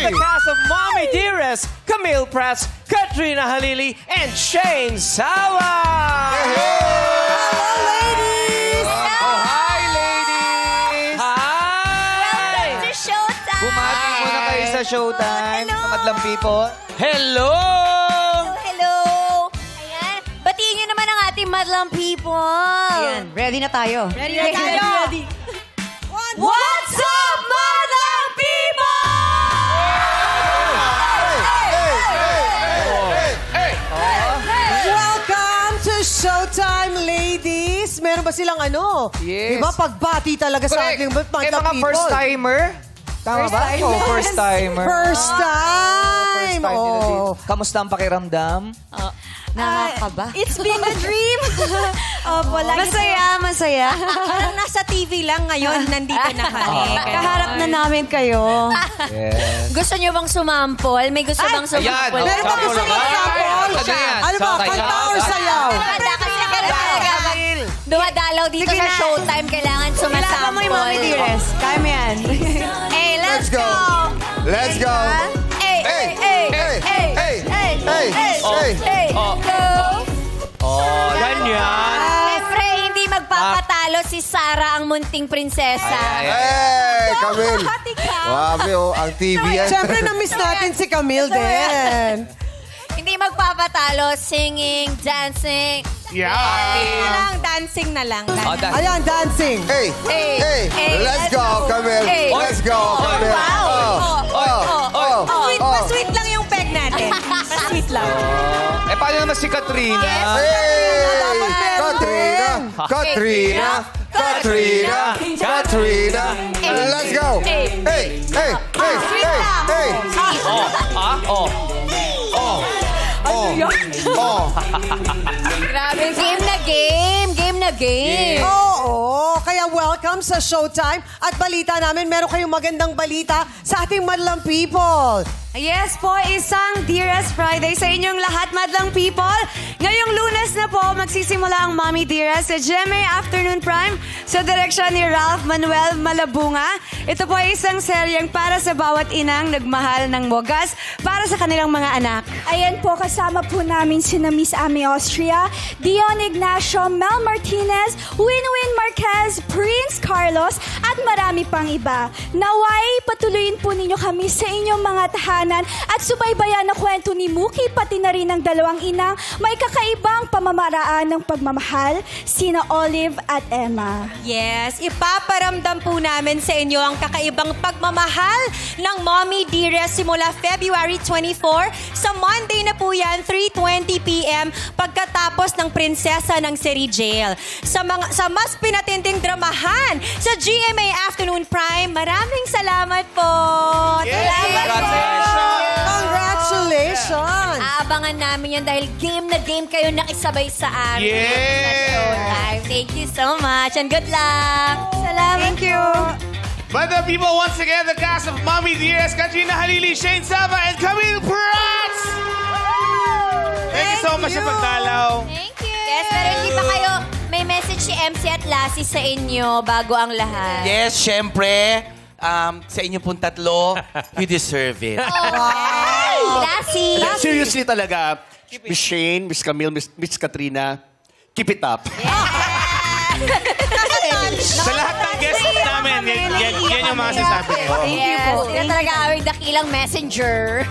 the cast of Mommy Dearest, Camille Prats, Katrina Halili, and Shane Sawa! Hello, ladies! Oh, hi, ladies! Hi! To Showtime! Bumati muna kayo sa Showtime. Hello. Sa Madlang People. Hello! Hello! Ayan. Batiin niyo naman ang ating madlang people. Ayan, ready na tayo. Ready na tayo. What's up, madlang people? Welcome to Showtime, ladies! Meron ba silang ano? Yes. Diba pagbati talaga sa ating Eh, madlang mga people? first-timer? Tama ba? Oh, first-timer. First time! First time nila Oh. dito. Kamusta ang pakiramdam? Nakakaba. It's been a dream. Opo, lagi Masaya. parang nasa TV lang ngayon, nandito na kami. Kaharap na namin kayo. Yes. Gusto niyo bang sumampol? May gusto bang sumampol? Meron ba gusto Sample mong sample? Ano yan? Ano ba? Kanta or sayaw? Handa kasi talaga. Dumadalaw dito Sige sa na. Showtime. Kailangan sumasample. Kailangan mo yung Mommy Dearest. Kaya mo yan. Hey, let's go! Let's go. Hey, hey, hey, hey, hey, hey, hey, go! Oh, ganyan. Siyempre, hindi magpapatalo si Sarah ang munting prinsesa. Hey, Camille. Hati ka. Grabe, oh, ang TV yan. Siyempre, na-miss natin si Camille din. Hindi magpapatalo, singing, dancing. Dancing na lang. Oh, Ayan, dancing. Hey, Hey, hey, hey, let's go, Camille. Hey. Let's go, Camille. Sweet lang yung peg natin. Sweet lang. Eh, paano naman si Katrina? Hey, Katrina, Katrina, Katrina, Katrina. Let's go. Hey, hey, hey, hey, hey. Oh. Grabe, game na game. Game na game. Oo, kaya welcome sa Showtime. At balita namin, meron kayong magandang balita sa ating madlang people. Yes po, isang Dearest Friday sa inyong lahat, madlang people. Ngayong Lunes na po, magsisimula ang Mommy Dearest sa GMA Afternoon Prime sa direksyon ni Ralph Manuel Malabunga. Ito po ay isang seryeng para sa bawat inang nagmahal ng wagas para sa kanilang mga anak. Ayan po, kasama po namin sina Miss Ami Austria, Dion Ignacio, Mel Martinez, Winwin Marquez, Prince Carlos, at marami pang iba. Naway, patuloyin po ninyo kami sa inyong mga tahanan at subaybayan na kwento ni Mookie pati na rin ng dalawang inang may kakaibang pamamaraan ng pagmamahal, sina Olive at Emma. Yes, ipaparamdam po namin sa inyo ang kakaibang pagmamahal ng Mommy Dearest simula February 24. Sa Monday na po yan, 3:20 p.m. pagkatapos ng Prinsesa ng City Jail. Sa mas pinatinding dramahan sa GMA Afternoon Prime, maraming salamat po. Salamat po. Congratulations! Aabangan namin yan dahil game na game kayo nakisabay sa amin. Yes! Thank you so much and good luck. Salamat. Thank you. But the people, once again, the cast of Mommy Dearest, Katrina Halili, Shane Sava, and Camille Prats! Thank you so much sa pagdalaw. Thank you. Yes, pero hindi pa kayo, may message si MC at Lassie sa inyo bago ang lahat. Yes, syempre. Sa inyo pong tatlo, you deserve it. Lassie. Seriously talaga, Miss Shane, Miss Camille, Miss Katrina, keep it up. Sa lahat ng guests namin, yan yung mga sinasabi ko. Yes, yan talaga aming dakilang messenger.